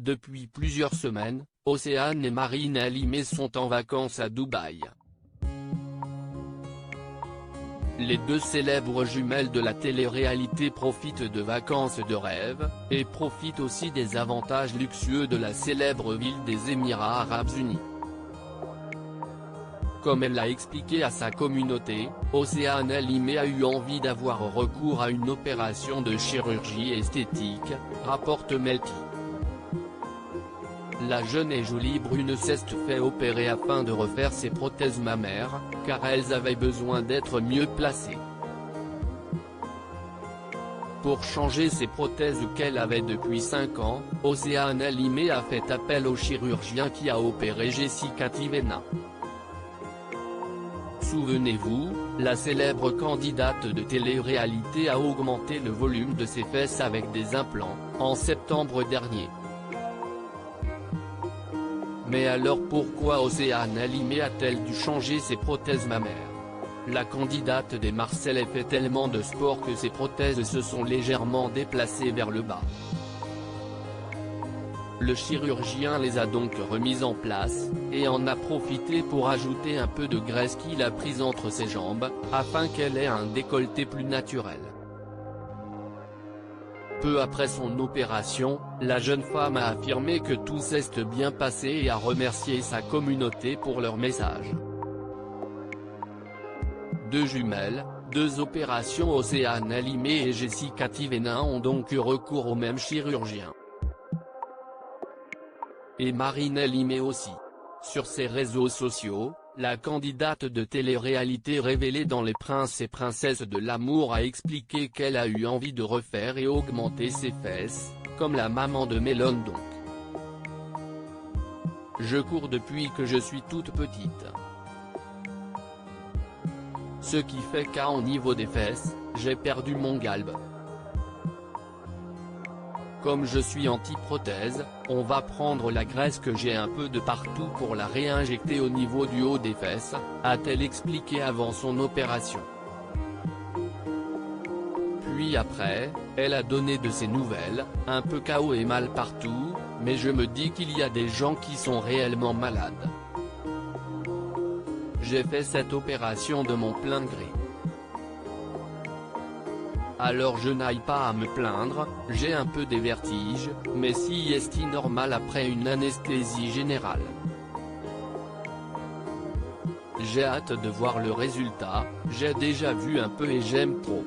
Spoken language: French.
Depuis plusieurs semaines, Océane et Marine Limé sont en vacances à Dubaï. Les deux célèbres jumelles de la télé-réalité profitent de vacances de rêve, et profitent aussi des avantages luxueux de la célèbre ville des Émirats Arabes Unis. Comme elle l'a expliqué à sa communauté, Océane Limé a eu envie d'avoir recours à une opération de chirurgie esthétique, rapporte Melty. La jeune et jolie brune s'est fait opérer afin de refaire ses prothèses mammaires, car elles avaient besoin d'être mieux placées. Pour changer ses prothèses qu'elle avait depuis 5 ans, Océane Limé a fait appel au chirurgien qui a opéré Jessica Tivena. Souvenez-vous, la célèbre candidate de télé-réalité a augmenté le volume de ses fesses avec des implants, en septembre dernier. Mais alors pourquoi Océane Limé a-t-elle dû changer ses prothèses mammaires? La candidate des Marseillais fait tellement de sport que ses prothèses se sont légèrement déplacées vers le bas. Le chirurgien les a donc remises en place, et en a profité pour ajouter un peu de graisse qu'il a prise entre ses jambes, afin qu'elle ait un décolleté plus naturel. Peu après son opération, la jeune femme a affirmé que tout s'est bien passé et a remercié sa communauté pour leur message. Deux jumelles, deux opérations. Océane Limé et Jessica Tivena ont donc eu recours au même chirurgien. Et Marine Limé aussi. Sur ses réseaux sociaux, la candidate de télé-réalité révélée dans Les Princes et Princesses de l'amour a expliqué qu'elle a eu envie de refaire et augmenter ses fesses, comme la maman de Mélon donc. Je cours depuis que je suis toute petite. Ce qui fait qu'au niveau des fesses, j'ai perdu mon galbe. Comme je suis anti-prothèse, on va prendre la graisse que j'ai un peu de partout pour la réinjecter au niveau du haut des fesses, a-t-elle expliqué avant son opération. Puis après, elle a donné de ses nouvelles, un peu KO et mal partout, mais je me dis qu'il y a des gens qui sont réellement malades. J'ai fait cette opération de mon plein gré. Alors je n'aille pas à me plaindre, j'ai un peu des vertiges, mais si est normal après une anesthésie générale. J'ai hâte de voir le résultat, j'ai déjà vu un peu et j'aime trop.